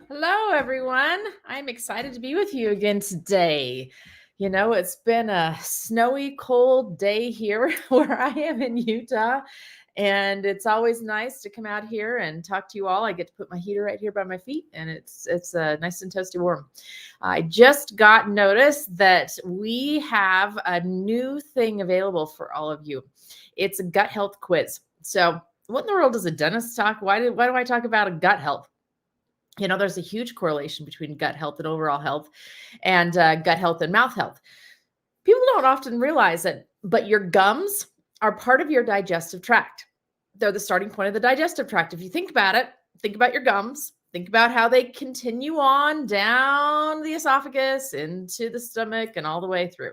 Hello, everyone. I'm excited to be with you again today. You know, it's been a snowy, cold day here where I am in Utah, and it's always nice to come out here and talk to you all. I get to put my heater right here by my feet, and it's nice and toasty warm. I just got notice that we have a new thing available for all of you. It's a gut health quiz. So, what in the world does a dentist talk? Why do I talk about a gut health? There's a huge correlation between gut health and overall health and gut health and mouth health. People don't often realize it, but your gums are part of your digestive tract. They're the starting point of the digestive tract. If you think about it, think about your gums, think about how they continue on down the esophagus into the stomach and all the way through.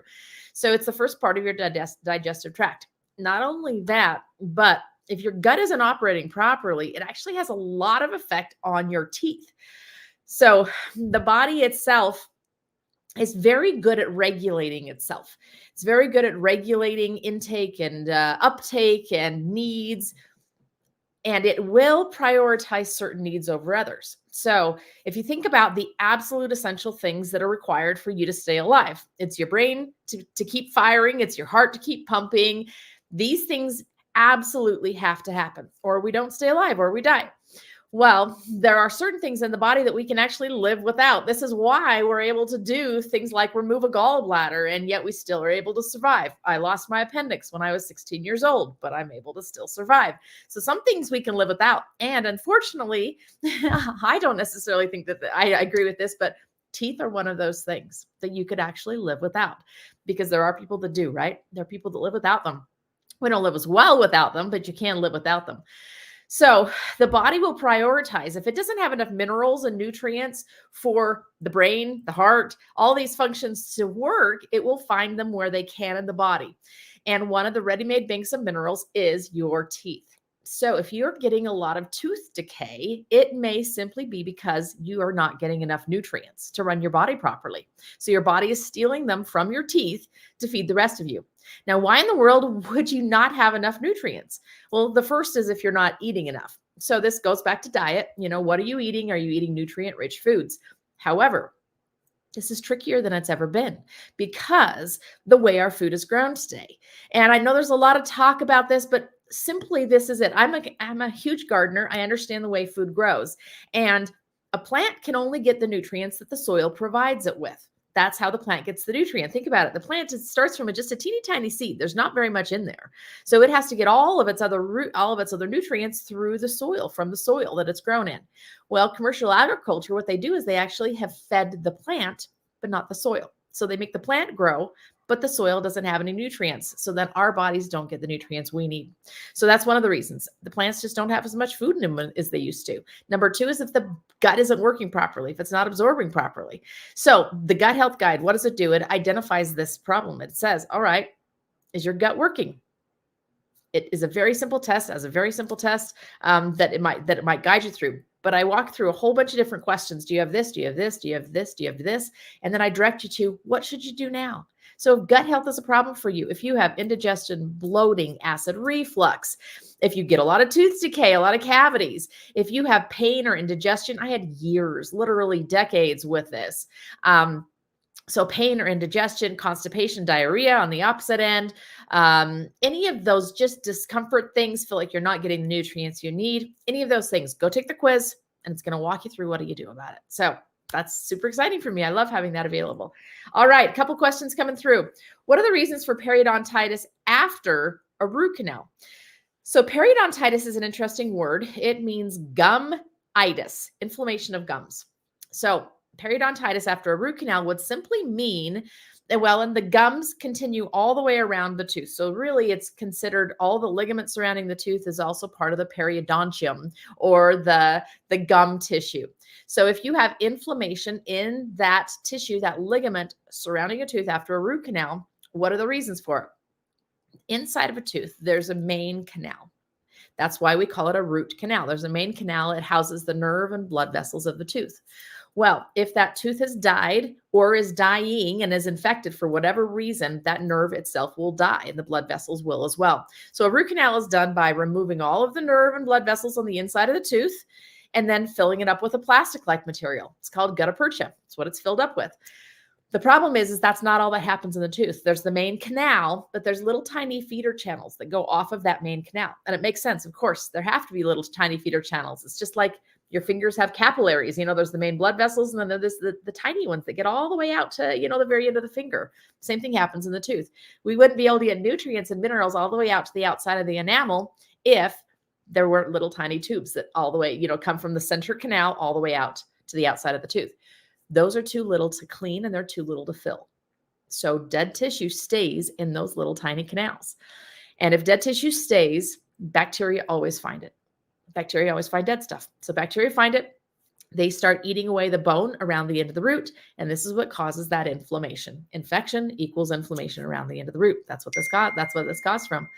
So it's the first part of your digestive tract. Not only that, but if your gut isn't operating properly, it actually has a lot of effect on your teeth. So the body itself is very good at regulating itself. It's very good at regulating intake and uptake and needs, and it will prioritize certain needs over others. So if you think about the absolute essential things that are required for you to stay alive, it's your brain to keep firing, it's your heart to keep pumping. These things absolutely have to happen, or we don't stay alive, or we die. Well, there are certain things in the body that we can actually live without. This is why we're able to do things like remove a gallbladder, and yet we still are able to survive. I lost my appendix when I was 16 years old, but I'm able to still survive. So some things we can live without. And unfortunately, I don't necessarily think that I agree with this, but teeth are one of those things that you could actually live without, because there are people that do, right? There are people that live without them. We don't live as well without them, but you can live without them. So the body will prioritize. If it doesn't have enough minerals and nutrients for the brain, the heart, all these functions to work, it will find them where they can in the body. And one of the ready-made banks of minerals is your teeth. So if you're getting a lot of tooth decay, it may simply be because you are not getting enough nutrients to run your body properly. So your body is stealing them from your teeth to feed the rest of you. Now, why in the world would you not have enough nutrients? Well, the first is if you're not eating enough. So this goes back to diet. What are you eating? Are you eating nutrient-rich foods? However, this is trickier than it's ever been because the way our food is grown today. And I know there's a lot of talk about this, but simply this is it. I'm a huge gardener. I understand the way food grows. And a plant can only get the nutrients that the soil provides it with. That's how the plant gets the nutrient. Think about it. The plant starts from just a teeny tiny seed. There's not very much in there. So it has to get all of its other nutrients through the soil, from the soil that it's grown in. Well, commercial agriculture, what they do is they actually have fed the plant, but not the soil. So they make the plant grow, but the soil doesn't have any nutrients. So then our bodies don't get the nutrients we need. So that's one of the reasons. The plants just don't have as much food in them as they used to. Number two is if the gut isn't working properly, if it's not absorbing properly. So the gut health guide, what does it do? It identifies this problem. It says, all right, is your gut working? It is a very simple test, that it might guide you through. But I walk through a whole bunch of different questions. Do you have this? Do you have this? Do you have this? Do you have this? And then I direct you to what should you do now? So if gut health is a problem for you, if you have indigestion, bloating, acid reflux, if you get a lot of tooth decay, a lot of cavities, if you have pain or indigestion, I had years, literally decades with this. So pain or indigestion, constipation, diarrhea on the opposite end, any of those just discomfort things, feel like you're not getting the nutrients you need, any of those things, go take the quiz and it's going to walk you through what do you do about it. So that's super exciting for me. I love having that available. All right, a couple questions coming through. What are the reasons for periodontitis after a root canal? So periodontitis is an interesting word. It means gum-itis, inflammation of gums. So periodontitis after a root canal would simply mean that, and the gums continue all the way around the tooth. So really it's considered all the ligament surrounding the tooth is also part of the periodontium, or the gum tissue. So if you have inflammation in that tissue, that ligament surrounding a tooth after a root canal, what are the reasons for it? Inside of a tooth, there's a main canal. That's why we call it a root canal. There's a main canal. It houses the nerve and blood vessels of the tooth. Well, if that tooth has died or is dying and is infected for whatever reason, that nerve itself will die and the blood vessels will as well. So a root canal is done by removing all of the nerve and blood vessels on the inside of the tooth and then filling it up with a plastic-like material. It's called gutta percha. It's what it's filled up with. The problem is that's not all that happens in the tooth. There's the main canal, but there's little tiny feeder channels that go off of that main canal. And it makes sense. Of course, there have to be little tiny feeder channels. It's just like your fingers have capillaries. There's the main blood vessels, and then there's the tiny ones that get all the way out to, the very end of the finger. Same thing happens in the tooth. We wouldn't be able to get nutrients and minerals all the way out to the outside of the enamel if there weren't little tiny tubes that all the way, come from the center canal all the way out to the outside of the tooth. Those are too little to clean and they're too little to fill. So dead tissue stays in those little tiny canals. And if dead tissue stays, bacteria always find it. Bacteria always find dead stuff. So bacteria find it. They start eating away the bone around the end of the root. And this is what causes that inflammation. Infection equals inflammation around the end of the root. That's what this caused from.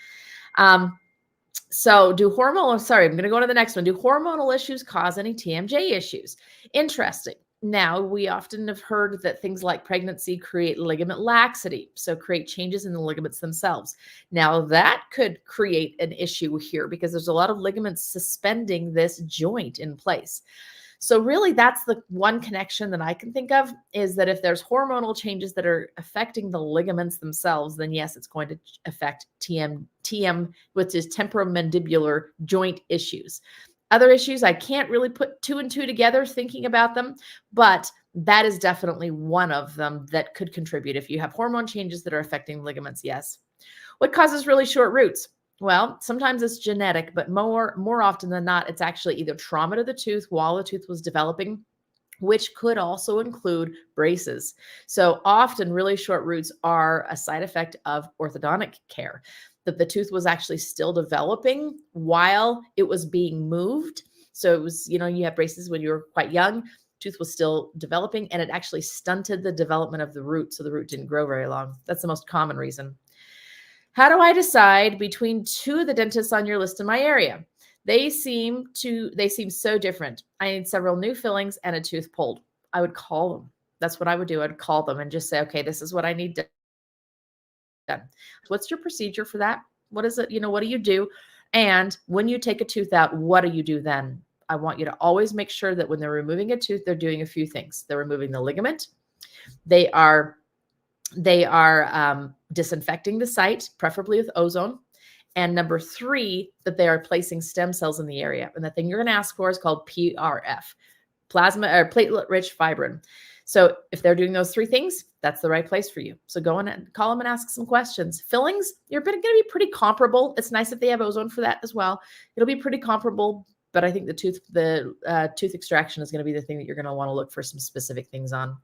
So I'm going to go to the next one. Do hormonal issues cause any TMJ issues? Interesting. Now, we often have heard that things like pregnancy create ligament laxity, so create changes in the ligaments themselves. Now, that could create an issue here because there's a lot of ligaments suspending this joint in place. So really, that's the one connection that I can think of, is that if there's hormonal changes that are affecting the ligaments themselves, then yes, it's going to affect TM, which is temporomandibular joint issues. Other issues, I can't really put two and two together thinking about them, but that is definitely one of them that could contribute. If you have hormone changes that are affecting ligaments, yes. What causes really short roots? Well, sometimes it's genetic, but more often than not, it's actually either trauma to the tooth while the tooth was developing, which could also include braces. So often really short roots are a side effect of orthodontic care, that the tooth was actually still developing while it was being moved. So it was, you have braces when you were quite young, tooth was still developing, and it actually stunted the development of the root. So the root didn't grow very long. That's the most common reason. How do I decide between two of the dentists on your list in my area? They seem so different. I need several new fillings and a tooth pulled. I would call them. That's what I would do. I'd call them and just say, okay, this is what I need done. What's your procedure for that? What is it? What do you do? And when you take a tooth out, what do you do then? I want you to always make sure that when they're removing a tooth, they're doing a few things. They're removing the ligament. They are disinfecting the site, preferably with ozone. And number 3, that they are placing stem cells in the area. And the thing you're going to ask for is called PRF, plasma or platelet-rich fibrin. So if they're doing those 3 things, that's the right place for you. So go in and call them and ask some questions. Fillings, you're going to be pretty comparable. It's nice if they have ozone for that as well. It'll be pretty comparable, but I think the tooth extraction is going to be the thing that you're going to want to look for some specific things on.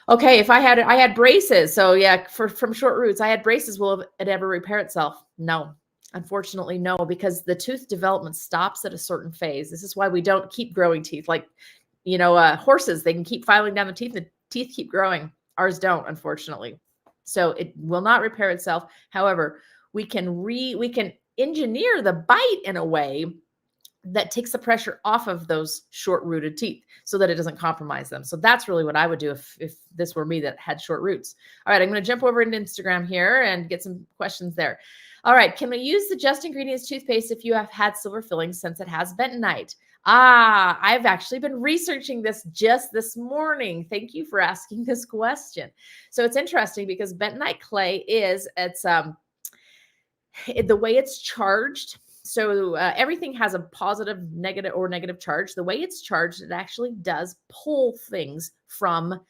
Okay, if I had braces. So yeah, from short roots, I had braces. Will it ever repair itself? No, unfortunately, no, because the tooth development stops at a certain phase. This is why we don't keep growing teeth. Like, horses, they can keep filing down the teeth. The teeth keep growing. Ours don't, unfortunately. So it will not repair itself. However, we can engineer the bite in a way that takes the pressure off of those short-rooted teeth so that it doesn't compromise them. So that's really what I would do if this were me that had short roots. All right, I'm going to jump over into Instagram here and get some questions there. All right, can we use the Just Ingredients toothpaste if you have had silver fillings since it has bentonite? I've actually been researching this just this morning. Thank you for asking this question. So it's interesting because bentonite clay it's the way it's charged. So everything has a positive, negative charge. The way it's charged, it actually does pull things from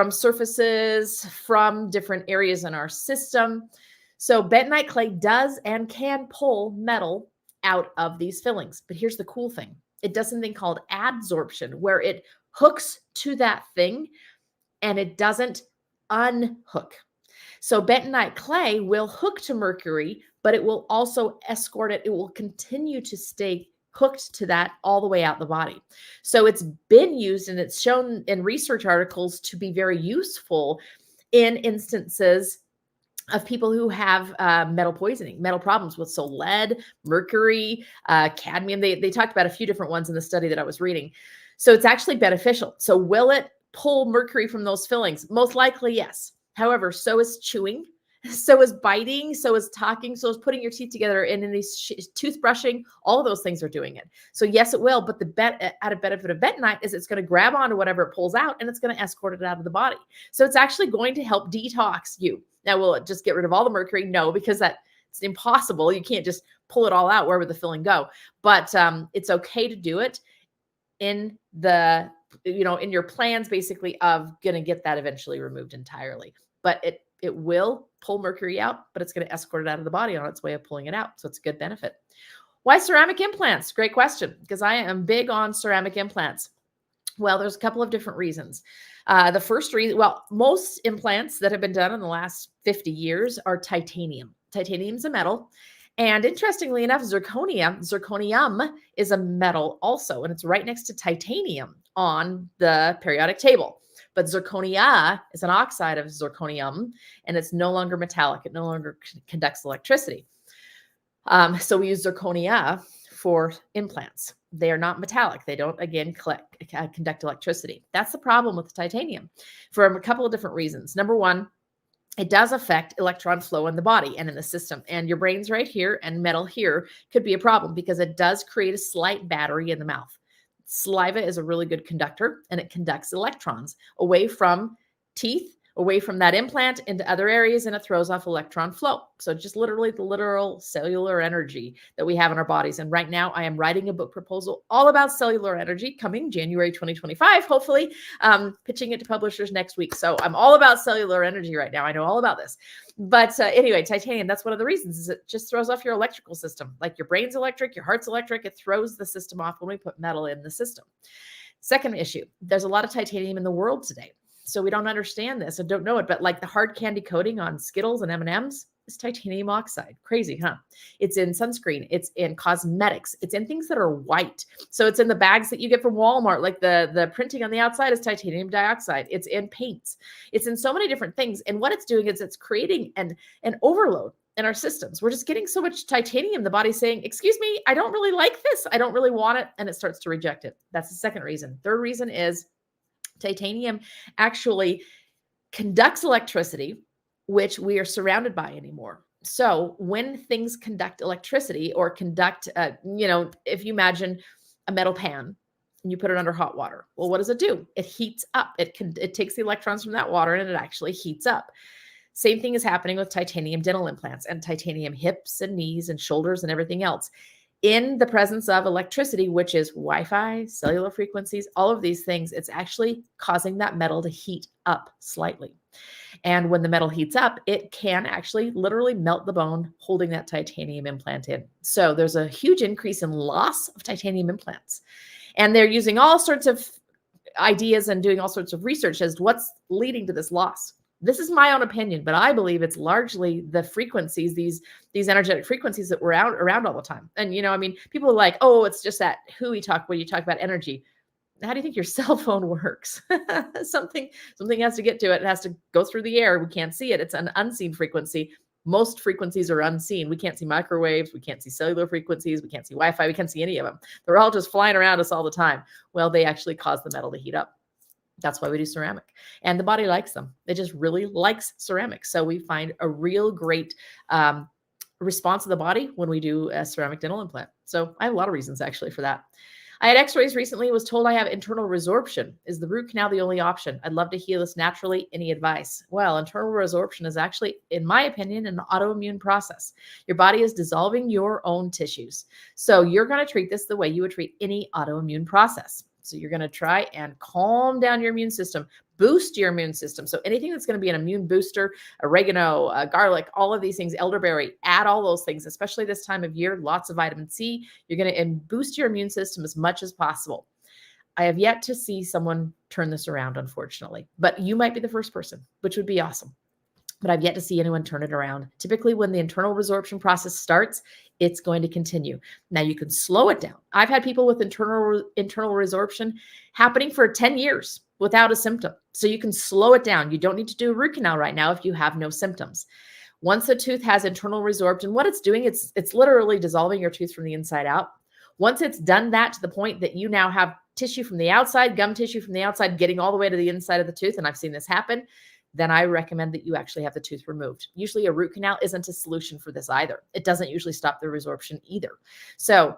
surfaces, from different areas in our system. So bentonite clay does and can pull metal out of these fillings. But here's the cool thing. It does something called adsorption, where it hooks to that thing and it doesn't unhook. So bentonite clay will hook to mercury, but it will also escort it. It will continue to stay hooked to that all the way out the body. So it's been used and it's shown in research articles to be very useful in instances of people who have metal poisoning, metal problems with lead, mercury, cadmium. They talked about a few different ones in the study that I was reading. So it's actually beneficial. So will it pull mercury from those fillings? Most likely, yes. However, so is chewing. So is biting, so is talking, so is putting your teeth together, and in these toothbrushing, all of those things are doing it. So yes, it will, but the added benefit of bentonite is it's going to grab onto whatever it pulls out and it's going to escort it out of the body. So it's actually going to help detox you. Now, will it just get rid of all the mercury? No, because it's impossible. You can't just pull it all out wherever the filling go. But it's okay to do it in the, in your plans basically of going to get that eventually removed entirely. But it will pull mercury out, but it's going to escort it out of the body on its way of pulling it out. So it's a good benefit. Why ceramic implants? Great question, because I am big on ceramic implants. Well, there's a couple of different reasons. The first reason, well, most implants that have been done in the last 50 years are titanium. Titanium's a metal. And interestingly enough, zirconium is a metal also, and it's right next to titanium on the periodic table. But zirconia is an oxide of zirconium, and it's no longer metallic. It no longer conducts electricity. So we use zirconia for implants. They are not metallic. They don't, again, conduct electricity. That's the problem with titanium for a couple of different reasons. Number one, it does affect electron flow in the body and in the system. And your brain's right here and metal here could be a problem because it does create a slight battery in the mouth. Saliva is a really good conductor, and it conducts electrons away from teeth, away from that implant into other areas, and it throws off electron flow. So just literally the literal cellular energy that we have in our bodies. And right now I am writing a book proposal all about cellular energy coming January 2025, hopefully, pitching it to publishers next week. So I'm all about cellular energy right now. I know all about this. But anyway, titanium, that's one of the reasons, is it just throws off your electrical system. Like your brain's electric, your heart's electric. It throws the system off when we put metal in the system. Second issue, there's a lot of titanium in the world today. So we don't understand this and don't know it, but like the hard candy coating on Skittles and M&Ms is titanium oxide. Crazy, huh? It's in sunscreen. It's in cosmetics. It's in things that are white. So it's in the bags that you get from Walmart. Like the printing on the outside is titanium dioxide. It's in paints. It's in so many different things. And what it's doing is it's creating an overload in our systems. We're just getting so much titanium. The body's saying, excuse me, I don't really like this. I don't really want it. And it starts to reject it. That's the second reason. Third reason is titanium actually conducts electricity, which we are surrounded by anymore. So when things conduct electricity or conduct, if you imagine a metal pan and you put it under hot water, well, what does it do? It heats up. It takes the electrons from that water and it actually heats up. Same thing is happening with titanium dental implants and titanium hips and knees and shoulders and everything else. In the presence of electricity, which is Wi-Fi, cellular frequencies, all of these things, it's actually causing that metal to heat up slightly. And when the metal heats up, it can actually literally melt the bone holding that titanium implant in. So there's a huge increase in loss of titanium implants. And they're using all sorts of ideas and doing all sorts of research as to what's leading to this loss. This is my own opinion, but I believe it's largely the frequencies, these energetic frequencies that we're around all the time. And, people are like, oh, it's just that when you talk about energy. How do you think your cell phone works? Something has to get to it. It has to go through the air. We can't see it. It's an unseen frequency. Most frequencies are unseen. We can't see microwaves. We can't see cellular frequencies. We can't see Wi-Fi. We can't see any of them. They're all just flying around us all the time. Well, they actually cause the metal to heat up. That's why we do ceramic. And the body likes them. It just really likes ceramic. So we find a real great response of the body when we do a ceramic dental implant. So I have a lot of reasons actually for that. I had x-rays recently, was told I have internal resorption. Is the root canal the only option? I'd love to heal this naturally. Any advice? Well, internal resorption is actually, in my opinion, an autoimmune process. Your body is dissolving your own tissues. So you're going to treat this the way you would treat any autoimmune process. So you're going to try and calm down your immune system, boost your immune system. So anything that's going to be an immune booster, oregano, garlic, all of these things, elderberry, add all those things, especially this time of year, lots of vitamin C. You're going to boost your immune system as much as possible. I have yet to see someone turn this around, unfortunately, but you might be the first person, which would be awesome. But I've yet to see anyone turn it around. Typically, when the internal resorption process starts, it's going to continue. Now, you can slow it down. I've had people with internal resorption happening for 10 years without a symptom. So you can slow it down. You don't need to do a root canal right now if you have no symptoms. Once the tooth has internal resorption, what it's doing, it's literally dissolving your tooth from the inside out. Once it's done that to the point that you now have tissue from the outside, gum tissue from the outside, getting all the way to the inside of the tooth, and I've seen this happen, then I recommend that you actually have the tooth removed. Usually a root canal isn't a solution for this either. It doesn't usually stop the resorption either. So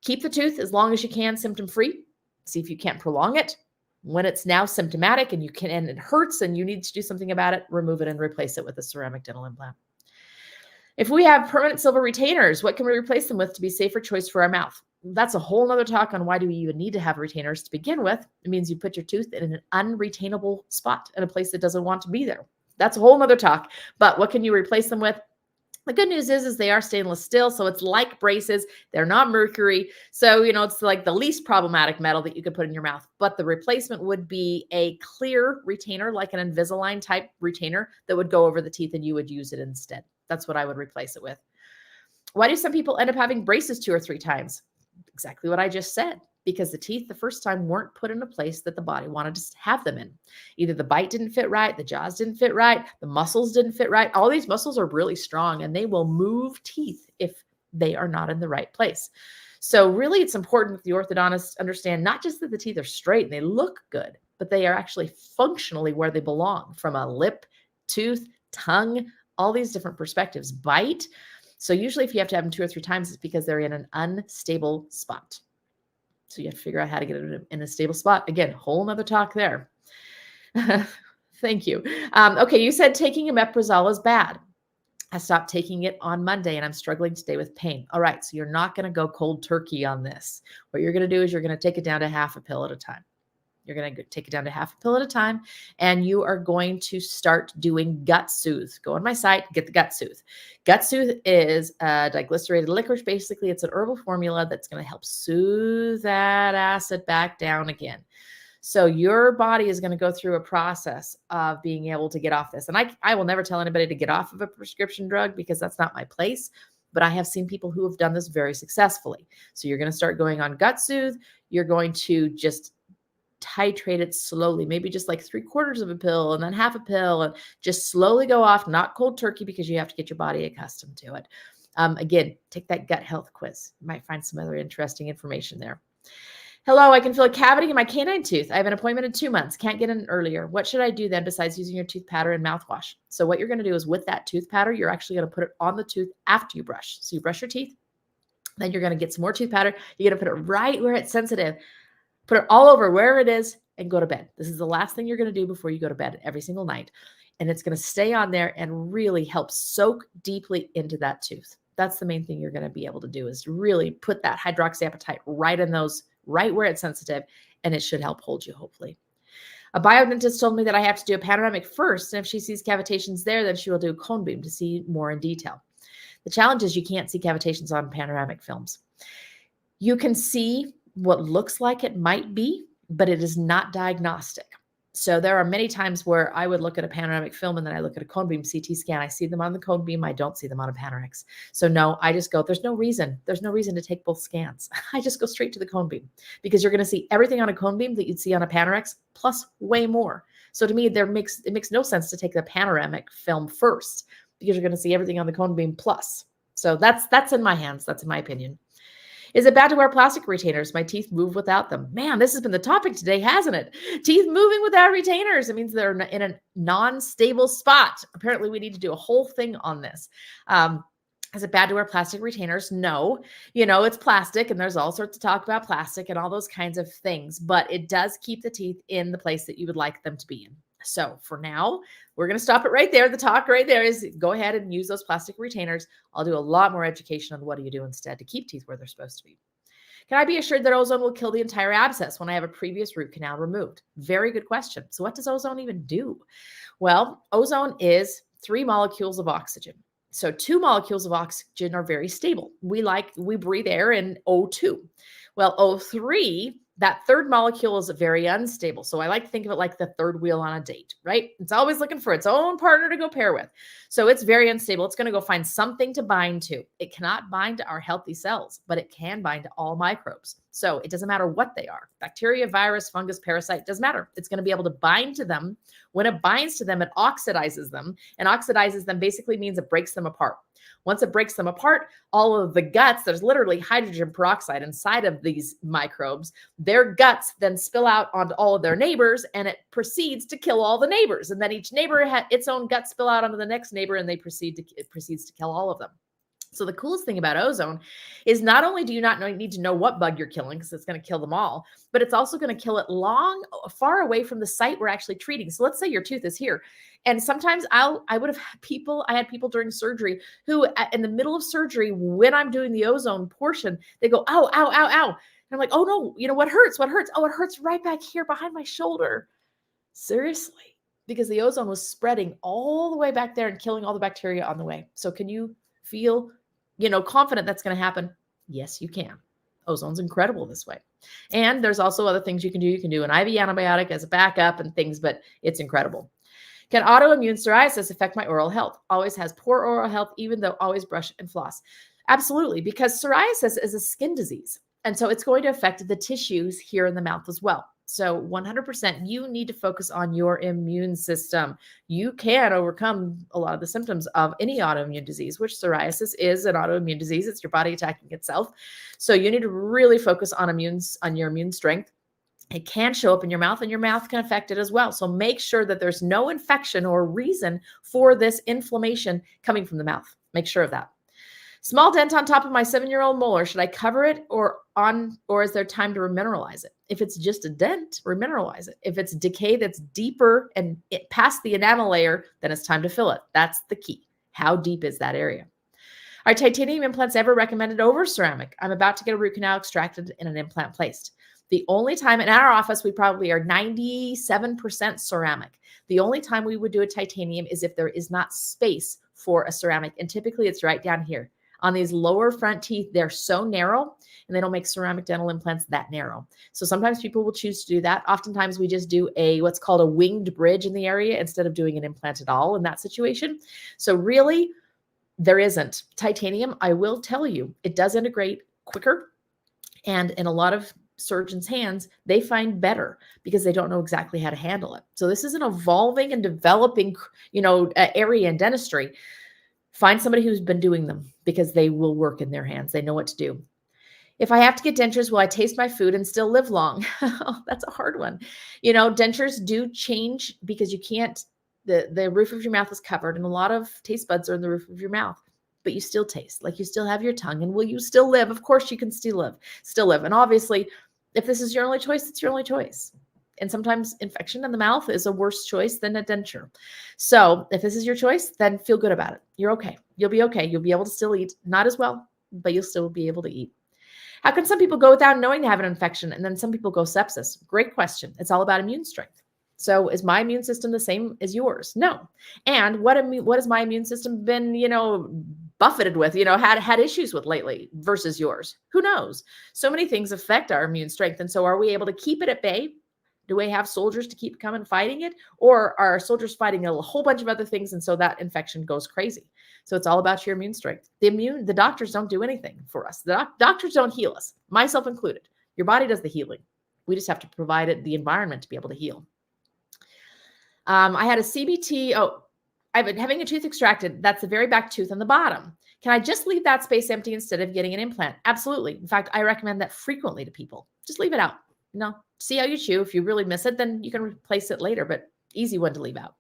keep the tooth as long as you can, symptom-free. See if you can't prolong it. When it's now symptomatic and it hurts and you need to do something about it, remove it and replace it with a ceramic dental implant. If we have permanent silver retainers, what can we replace them with to be safer choice for our mouth? That's a whole nother talk on why do we even need to have retainers to begin with. It means you put your tooth in an unretainable spot in a place that doesn't want to be there. That's a whole nother talk. But what can you replace them with? The good news is they are stainless steel, so it's like braces. They're not mercury. So, it's like the least problematic metal that you could put in your mouth. But the replacement would be a clear retainer, like an Invisalign type retainer that would go over the teeth and you would use it instead. That's what I would replace it with. Why do some people end up having braces 2 or 3 times? Exactly what I just said. Because the teeth the first time weren't put in a place that the body wanted to have them in. Either the bite didn't fit right, the jaws didn't fit right, the muscles didn't fit right. All these muscles are really strong and they will move teeth if they are not in the right place. So really it's important that the orthodontist understand not just that the teeth are straight and they look good, but they are actually functionally where they belong from a lip, tooth, tongue, all these different perspectives. Bite. So usually if you have to have them 2 or 3 times, it's because they're in an unstable spot. So you have to figure out how to get it in a stable spot. Again, whole nother talk there. Thank you. Okay, you said taking omeprazole is bad. I stopped taking it on Monday and I'm struggling today with pain. All right, so you're not going to go cold turkey on this. What you're going to do is you're going to take it down to half a pill at a time. You're going to take it down to half a pill at a time, and you are going to start doing Gut Soothe. Go on my site, get the Gut Soothe. Gut Soothe is a diglycerated licorice. Basically, it's an herbal formula that's going to help soothe that acid back down again. So your body is going to go through a process of being able to get off this. And I will never tell anybody to get off of a prescription drug because that's not my place. But I have seen people who have done this very successfully. So you're going to start going on Gut Soothe. You're going to just titrate it slowly, maybe just like 3/4 of a pill and then half a pill, and just slowly go off, not cold turkey because you have to get your body accustomed to it. Again, take that gut health quiz. You might find some other interesting information there. Hello, I can feel a cavity in my canine tooth. I have an appointment in 2 months. Can't get in earlier. What should I do then besides using your tooth powder and mouthwash? So what you're going to do is with that tooth powder, you're actually going to put it on the tooth after you brush. So you brush your teeth, then you're going to get some more tooth powder. You're going to put it right where it's sensitive. Put it all over where it is and go to bed. This is the last thing you're going to do before you go to bed every single night. And it's going to stay on there and really help soak deeply into that tooth. That's the main thing you're going to be able to do is really put that hydroxyapatite right in those, right where it's sensitive, and it should help hold you, hopefully. A biodentist told me that I have to do a panoramic first, and if she sees cavitations there, then she will do a cone beam to see more in detail. The challenge is you can't see cavitations on panoramic films. You can see what looks like it might be, but it is not diagnostic. So there are many times where I would look at a panoramic film and then I look at a cone beam CT scan. I see them on the cone beam. I don't see them on a panoramics. So no, I just go, there's no reason to take both scans. I just go straight to the cone beam because you're going to see everything on a cone beam that you'd see on a panoramics plus way more. So to me, it makes no sense to take the panoramic film first because you're going to see everything on the cone beam plus. So that's in my hands. That's in my opinion. Is it bad to wear plastic retainers? My teeth move without them. Man, this has been the topic today, hasn't it? Teeth moving without retainers. It means they're in a non-stable spot. Apparently, we need to do a whole thing on this. Is it bad to wear plastic retainers? No. It's plastic, and there's all sorts of talk about plastic and all those kinds of things, but it does keep the teeth in the place that you would like them to be in. So for now, we're going to stop it right there. The talk right there is go ahead and use those plastic retainers. I'll do a lot more education on what do you do instead to keep teeth where they're supposed to be. Can I be assured that ozone will kill the entire abscess when I have a previous root canal removed? Very good question. So what does ozone even do? Well, ozone is 3 molecules of oxygen. So 2 molecules of oxygen are very stable. We breathe air in O2. Well, O3, that third molecule is very unstable. So I like to think of it like the third wheel on a date, right? It's always looking for its own partner to go pair with. So it's very unstable. It's going to go find something to bind to. It cannot bind to our healthy cells, but it can bind to all microbes. So it doesn't matter what they are. Bacteria, virus, fungus, parasite, doesn't matter. It's going to be able to bind to them. When it binds to them, it oxidizes them. And oxidizes them basically means it breaks them apart. Once it breaks them apart, all of the guts, there's literally hydrogen peroxide inside of these microbes. Their guts then spill out onto all of their neighbors, and it proceeds to kill all the neighbors. And then each neighbor had its own gut spill out onto the next neighbor, and it proceeds to kill all of them. So the coolest thing about ozone is not only do you not need to know what bug you're killing, because it's going to kill them all, but it's also going to kill it far away from the site we're actually treating. So let's say your tooth is here. And sometimes I had people during surgery who in the middle of surgery, when I'm doing the ozone portion, they go, ow, ow, ow, ow. And I'm like, oh no, what hurts? What hurts? Oh, it hurts right back here behind my shoulder. Seriously, because the ozone was spreading all the way back there and killing all the bacteria on the way. So can you feel, confident that's going to happen? Yes, you can. Ozone's incredible this way. And there's also other things you can do. You can do an IV antibiotic as a backup and things, but it's incredible. Can autoimmune psoriasis affect my oral health? Always has poor oral health, even though always brush and floss. Absolutely, because psoriasis is a skin disease. And so it's going to affect the tissues here in the mouth as well. So 100%, you need to focus on your immune system. You can overcome a lot of the symptoms of any autoimmune disease, which psoriasis is an autoimmune disease. It's your body attacking itself. So you need to really focus on your immune strength. It can show up in your mouth, and your mouth can affect it as well. So make sure that there's no infection or reason for this inflammation coming from the mouth. Make sure of that. Small dent on top of my 7-year-old molar. Should I cover it or is there time to remineralize it? If it's just a dent, remineralize it. If it's decay that's deeper and past the enamel layer, then it's time to fill it. That's the key. How deep is that area? Are titanium implants ever recommended over ceramic? I'm about to get a root canal extracted and an implant placed. The only time in our office, we probably are 97% ceramic. The only time we would do a titanium is if there is not space for a ceramic. And typically it's right down here. On these lower front teeth, they're so narrow, and they don't make ceramic dental implants that narrow. So sometimes people will choose to do that. Oftentimes we just do what's called a winged bridge in the area instead of doing an implant at all in that situation. So really, there isn't. Titanium, I will tell you, it does integrate quicker. And in a lot of surgeons' hands, they find better because they don't know exactly how to handle it. So this is an evolving and developing, area in dentistry. Find somebody who's been doing them because they will work in their hands. They know what to do. If I have to get dentures, will I taste my food and still live long? That's a hard one. Dentures do change because you can't, the roof of your mouth is covered, and a lot of taste buds are in the roof of your mouth, but you still taste, like you still have your tongue. And will you still live? Of course you can still live. And obviously, if this is your only choice, it's your only choice. And sometimes infection in the mouth is a worse choice than a denture. So if this is your choice, then feel good about it. You're okay. You'll be okay. You'll be able to still eat. Not as well, but you'll still be able to eat. How can some people go without knowing they have an infection, and then some people go sepsis? Great question. It's all about immune strength. So is my immune system the same as yours? No. And what has my immune system been, buffeted with, had issues with lately versus yours? Who knows? So many things affect our immune strength. And so are we able to keep it at bay? Do we have soldiers to keep coming fighting it? Or are soldiers fighting a whole bunch of other things, and so that infection goes crazy? So it's all about your immune strength. The doctors don't do anything for us. The doctors don't heal us, myself included. Your body does the healing. We just have to provide it the environment to be able to heal. I had a CBT. I've been having a tooth extracted. That's the very back tooth on the bottom. Can I just leave that space empty instead of getting an implant? Absolutely. In fact, I recommend that frequently to people. Just leave it out. See how you chew. If you really miss it, then you can replace it later, but easy one to leave out.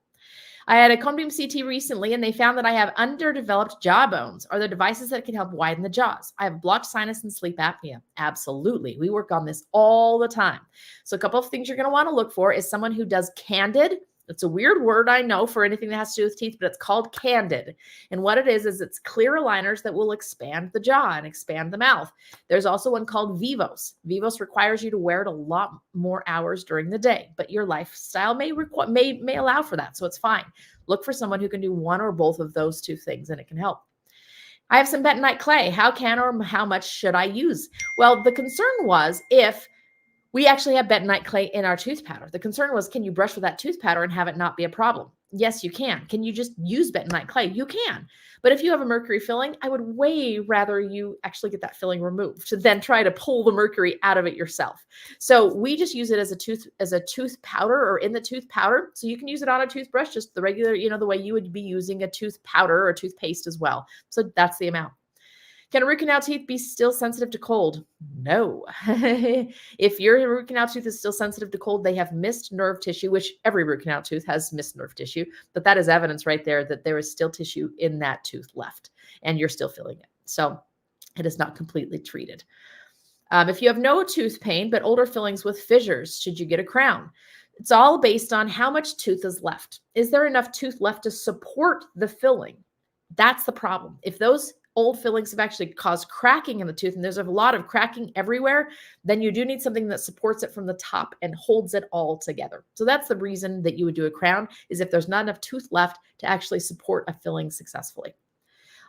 I had a cone beam CT recently, and they found that I have underdeveloped jaw bones. Are there devices that can help widen the jaws? I have blocked sinus and sleep apnea. Absolutely. We work on this all the time. So a couple of things you're going to want to look for is someone who does candid. It's a weird word, I know, for anything that has to do with teeth, but it's called candid. And what it is it's clear aligners that will expand the jaw and expand the mouth. There's also one called Vivos. Vivos requires you to wear it a lot more hours during the day, but your lifestyle may allow for that, so it's fine. Look for someone who can do one or both of those two things, and it can help. I have some bentonite clay. How much should I use? Well, the concern was if we actually have bentonite clay in our tooth powder. The concern was, can you brush with that tooth powder and have it not be a problem? Yes, you can. Can you just use bentonite clay? You can. But if you have a mercury filling, I would way rather you actually get that filling removed than try to pull the mercury out of it yourself. So we just use it as a tooth powder or in the tooth powder. So you can use it on a toothbrush, just the regular, the way you would be using a tooth powder or toothpaste as well. So that's the amount. Can a root canal tooth be still sensitive to cold? No. If your root canal tooth is still sensitive to cold, they have missed nerve tissue, which every root canal tooth has missed nerve tissue, but that is evidence right there that there is still tissue in that tooth left and you're still feeling it. So it is not completely treated. If you have no tooth pain, but older fillings with fissures, should you get a crown? It's all based on how much tooth is left. Is there enough tooth left to support the filling? That's the problem. If those old fillings have actually caused cracking in the tooth and there's a lot of cracking everywhere, then you do need something that supports it from the top and holds it all together. So that's the reason that you would do a crown, is if there's not enough tooth left to actually support a filling successfully.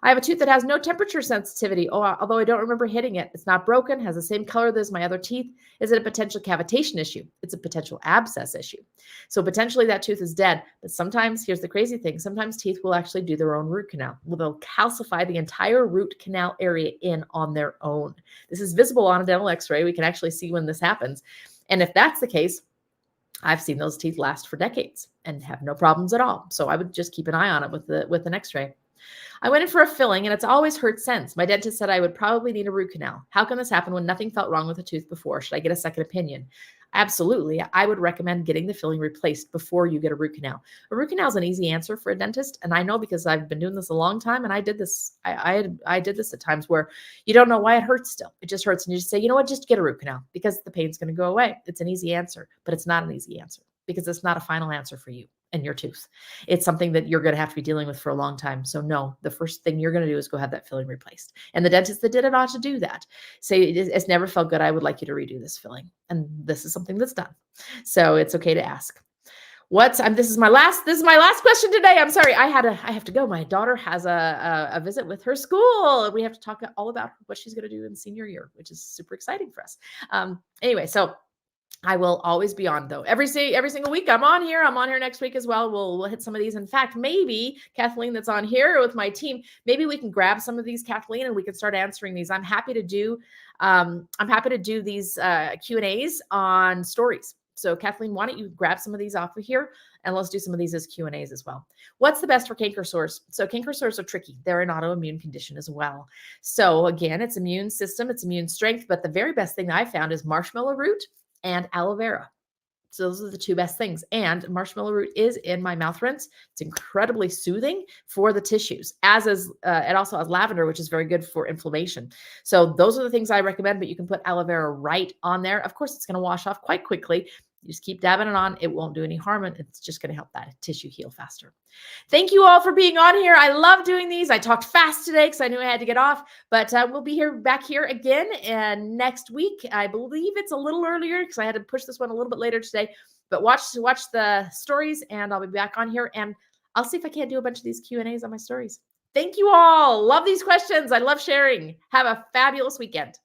I have a tooth that has no temperature sensitivity, although I don't remember hitting it. It's not broken, has the same color as my other teeth. Is it a potential cavitation issue? It's a potential abscess issue. So potentially that tooth is dead. But sometimes, here's the crazy thing, sometimes teeth will actually do their own root canal. They'll calcify the entire root canal area in on their own. This is visible on a dental x-ray. We can actually see when this happens. And if that's the case, I've seen those teeth last for decades and have no problems at all. So I would just keep an eye on it with an x-ray. I went in for a filling and it's always hurt since. My dentist said I would probably need a root canal. How can this happen when nothing felt wrong with the tooth before? Should I get a second opinion? Absolutely. I would recommend getting the filling replaced before you get a root canal. A root canal is an easy answer for a dentist. And I know because I've been doing this a long time and I did this. I did this at times where you don't know why it hurts still. It just hurts. And you just say, you know what, just get a root canal because the pain's going to go away. It's an easy answer, but it's not an easy answer because it's not a final answer for you and your tooth. It's something that you're going to have to be dealing with for a long time. So no, the first thing you're going to do is go have that filling replaced. And the dentist that did it ought to do that. Say it's never felt good. I would like you to redo this filling. And this is something that's done. So it's okay to ask. This is my last question today. I'm sorry. I have to go. My daughter has a visit with her school. We have to talk all about what she's going to do in senior year, which is super exciting for us. Anyway, so I will always be on though. Every single week I'm on here. I'm on here next week as well. We'll hit some of these. In fact, maybe Kathleen that's on here with my team, maybe we can grab some of these, Kathleen, and we can start answering these. I'm happy to do these Q&As on stories. So Kathleen, why don't you grab some of these off of here and let's do some of these as Q&As as well. What's the best for canker sores? So canker sores are tricky. They're an autoimmune condition as well. So again, it's immune system, it's immune strength, but the very best thing I found is marshmallow root and aloe vera. So those are the two best things. And marshmallow root is in my mouth rinse. It's incredibly soothing for the tissues, it also has lavender, which is very good for inflammation. So those are the things I recommend, but you can put aloe vera right on there. Of course, it's going to wash off quite quickly. You just keep dabbing it on. It won't do any harm. And it's just going to help that tissue heal faster. Thank you all for being on here. I love doing these. I talked fast today because I knew I had to get off, but we'll be back here again and next week. I believe it's a little earlier because I had to push this one a little bit later today, but watch the stories and I'll be back on here and I'll see if I can't do a bunch of these Q&As on my stories. Thank you all. Love these questions. I love sharing. Have a fabulous weekend.